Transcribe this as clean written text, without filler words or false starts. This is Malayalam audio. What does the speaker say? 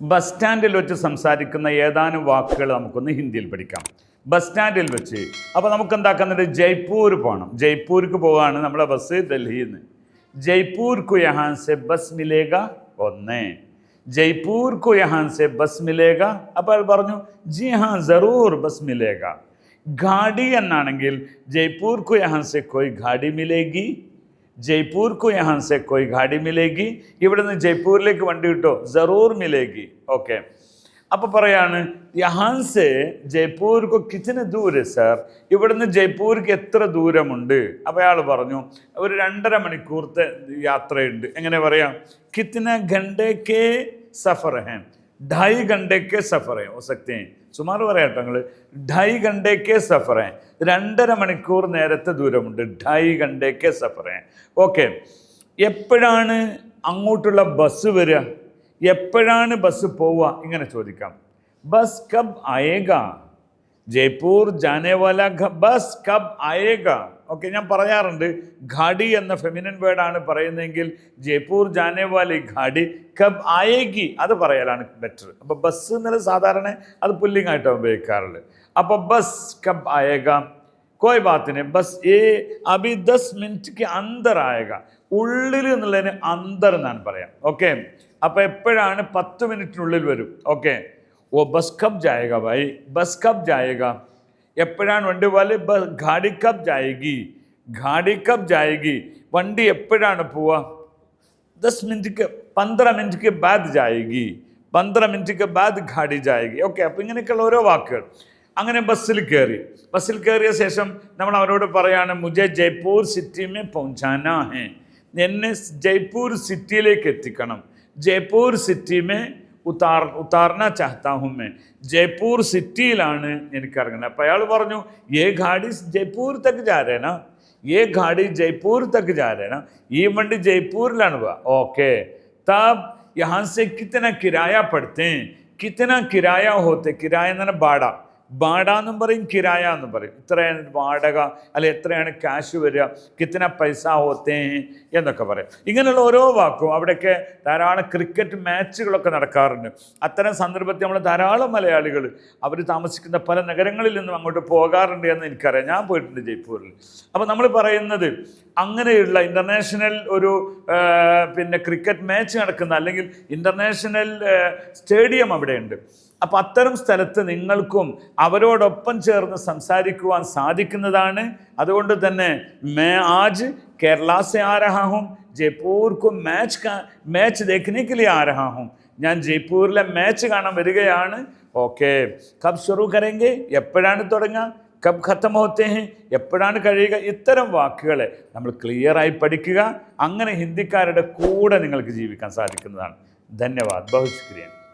ബസ് സ്റ്റാൻഡിൽ വെച്ച് സംസാരിക്കുന്ന ഏതാനും വാക്കുകൾ നമുക്കൊന്ന് ഹിന്ദിയിൽ പഠിക്കാം. ബസ് സ്റ്റാൻഡിൽ വെച്ച് അപ്പോൾ നമുക്ക് എന്താക്കുന്നുണ്ട്, ജയ്പൂർ പോകണം. ജയ്പൂർക്ക് പോവുകയാണ് നമ്മളെ ബസ് ഡൽഹിയിൽ നിന്ന്. ജയ്പൂർ കു യഹാൻ സെ ബസ് മിലേഗ ഒന്ന്, ജയ്പൂർ കു യഹാൻ സെ ബസ് മിലേഗ. അപ്പോൾ പറഞ്ഞു ജി ഹാ ജറൂർ ബസ് മിലേഗ. ഗാഡി എന്നാണെങ്കിൽ ജയ്പൂർ കു യഹാൻ സെ കോയി ഗാഡി മിലേഗി, ജയ്പൂർ കു യഹാൻ സെ കോയി ഗാഡി മിലേഗി. ഇവിടെ നിന്ന് ജയ്പൂരിലേക്ക് വണ്ടി കിട്ടോ, ജറൂർ മിലേഗി. ഓക്കെ, അപ്പോൾ പറയാണ് യഹാൻ സെ ജയ്പൂർ കോ കിതന ദൂര സർ, ഇവിടുന്ന് ജയ്പൂർക്ക് എത്ര ദൂരമുണ്ട്? അപ്പോൾ അയാൾ പറഞ്ഞു ഒരു 2.5 മണിക്കൂറത്തെ യാത്രയുണ്ട്. എങ്ങനെ പറയാം, കിതന ഘണ്ടേ കെ സഫർ ഹേ, 2.5 घंटे के सफ़र है हो सकते हैं. സുമാർ പറയാട്ടോ നിങ്ങൾ, 2.5 घंटे के सफ़र है, 2.5 മണിക്കൂർ നേരത്തെ ദൂരമുണ്ട്. 2.5 घंटे के सफ़र है. ഓക്കെ, എപ്പോഴാണ് അങ്ങോട്ടുള്ള ബസ് വരിക, എപ്പോഴാണ് ബസ് പോവുക, ഇങ്ങനെ ചോദിക്കാം. ബസ് കബ് ആയേഗ, ജയ്പൂർ ജാനെ വാല ബസ് കബ് ആയേഗ. ഓക്കെ, ഞാൻ പറയാറുണ്ട് ഘാഡി എന്ന ഫെമിനൻ വേർഡാണ് പറയുന്നതെങ്കിൽ ജയ്പൂർ ജാനെ വാലി ഘാഡി കബ് ആയേഗി അത് പറയാനാണ് ബെറ്റർ. അപ്പോൾ ബസ് എന്നുള്ള സാധാരണ അത് പുല്ലിംഗ് ആയിട്ടാണ് ഉപയോഗിക്കാറുള്ളത്. അപ്പോൾ ബസ് കബ് ആയേഗ, കോയ് ബാത്തിനെ ബസ് ഏ അഭി 10 മിനിറ്റ് അന്തർ ആയേഗ, ഉള്ളിൽ എന്നുള്ളതിന് അന്തർ എന്നാണ് പറയാം. ഓക്കെ, അപ്പോൾ എപ്പോഴാണ് 10 മിനിറ്റിനുള്ളിൽ വരും. ഓക്കെ, वो बस कब जाएगा भाई, बस कब जाएगा, എപ്പോഴാണ് വണ്ടി പോലെ ഗാഡി കബ് ജായേഗി, ഗാഡി കബ് ജായേഗി, വണ്ടി എപ്പോഴാണ് പോവുക, 15 മിനിറ്റ് ബാദ് ജായേഗി, 15 മിനിറ്റ് ബാദ് ഗാഡി ജായേഗി. ഓക്കെ, അപ്പോൾ ഇങ്ങനെയൊക്കെയുള്ള ഓരോ വാക്കുകൾ. അങ്ങനെ ബസ്സിൽ കയറിയ ശേഷം നമ്മൾ അവരോട് പറയാണ് മുझे ജയ്പൂർ സിറ്റി में पहुंचाना है, എന്നെ ജയ്പൂർ സിറ്റിയിലേക്ക് എത്തിക്കണം. ജയ്പൂർ സിറ്റി में ഉത്താർന ചാഹത്താ ഹും മേ, ജയ്പൂർ സിറ്റിയിലാണ് എനിക്ക് ഇറങ്ങുന്നത്. അപ്പോൾ അയാൾ പറഞ്ഞു ഏ ഗാഡി ജയ്പൂർ തക്ക് ജാ രേ നാ, ഏ ഗാഡി ജയ്പൂർ തക്ക് ജാ രേ നാ, ഈ വണ്ടി ജയ്പൂരിലാണ് പോവുക. ഓക്കെ, തബ് യഹാൻ സെ കിतना किराया पड़ते हैं, कितना किराया होते, किराയ എന്ന് പറഞ്ഞാൽ ബാഡ എന്നും പറയും, കിരായ എന്നും പറയും. ഇത്രയാണ് വാടക, അല്ലെ എത്രയാണ് ക്യാഷ് വരിക, കിത്തന പൈസ ഹോത്തേ എന്നൊക്കെ പറയും. ഇങ്ങനെയുള്ള ഓരോ വാക്കും അവിടെയൊക്കെ ധാരാളം ക്രിക്കറ്റ് മാച്ചുകളൊക്കെ നടക്കാറുണ്ട്. അത്തരം സന്ദർഭത്തിൽ നമ്മൾ ധാരാളം മലയാളികൾ അവർ താമസിക്കുന്ന പല നഗരങ്ങളിൽ നിന്നും അങ്ങോട്ട് പോകാറുണ്ട് എന്ന് എനിക്കറിയാം. ഞാൻ പോയിട്ടുണ്ട് ജയ്പൂരിൽ. അപ്പോൾ നമ്മൾ പറയുന്നത് അങ്ങനെയുള്ള ഇൻ്റർനാഷണൽ ഒരു ക്രിക്കറ്റ് മാച്ച് നടക്കുന്ന അല്ലെങ്കിൽ ഇൻ്റർനാഷണൽ സ്റ്റേഡിയം അവിടെയുണ്ട്. അപ്പോൾ അത്തരം സ്ഥലത്ത് നിങ്ങൾക്കും അവരോടൊപ്പം ചേർന്ന് സംസാരിക്കുവാൻ സാധിക്കുന്നതാണ്. അതുകൊണ്ട് തന്നെ മേ ആജ് കേരള സെ ആ രഹാ ഹും, ജയ്പൂർ കോ മാച്ച് ദേഖ്നെ കെ ലിയെ ആ രഹാ ഹും, ഞാൻ ജയ്പൂരിലെ മാച്ച് കാണാൻ വരികയാണ്. ഓക്കെ, കബ് ശുറു കരെങ്കെ, എപ്പോഴാണ് തുടങ്ങുക, കബ് ഖത്തം ഹോത്തേ ഹെ, എപ്പോഴാണ് കഴിയുക. ഇത്തരം വാക്കുകളെ നമ്മൾ ക്ലിയറായി പഠിക്കുക. അങ്ങനെ ഹിന്ദിക്കാരുടെ കൂടെ നിങ്ങൾക്ക് ജീവിക്കാൻ സാധിക്കുന്നതാണ്. ധന്യവാദ്, ബഹുത് ശുക്രിയ.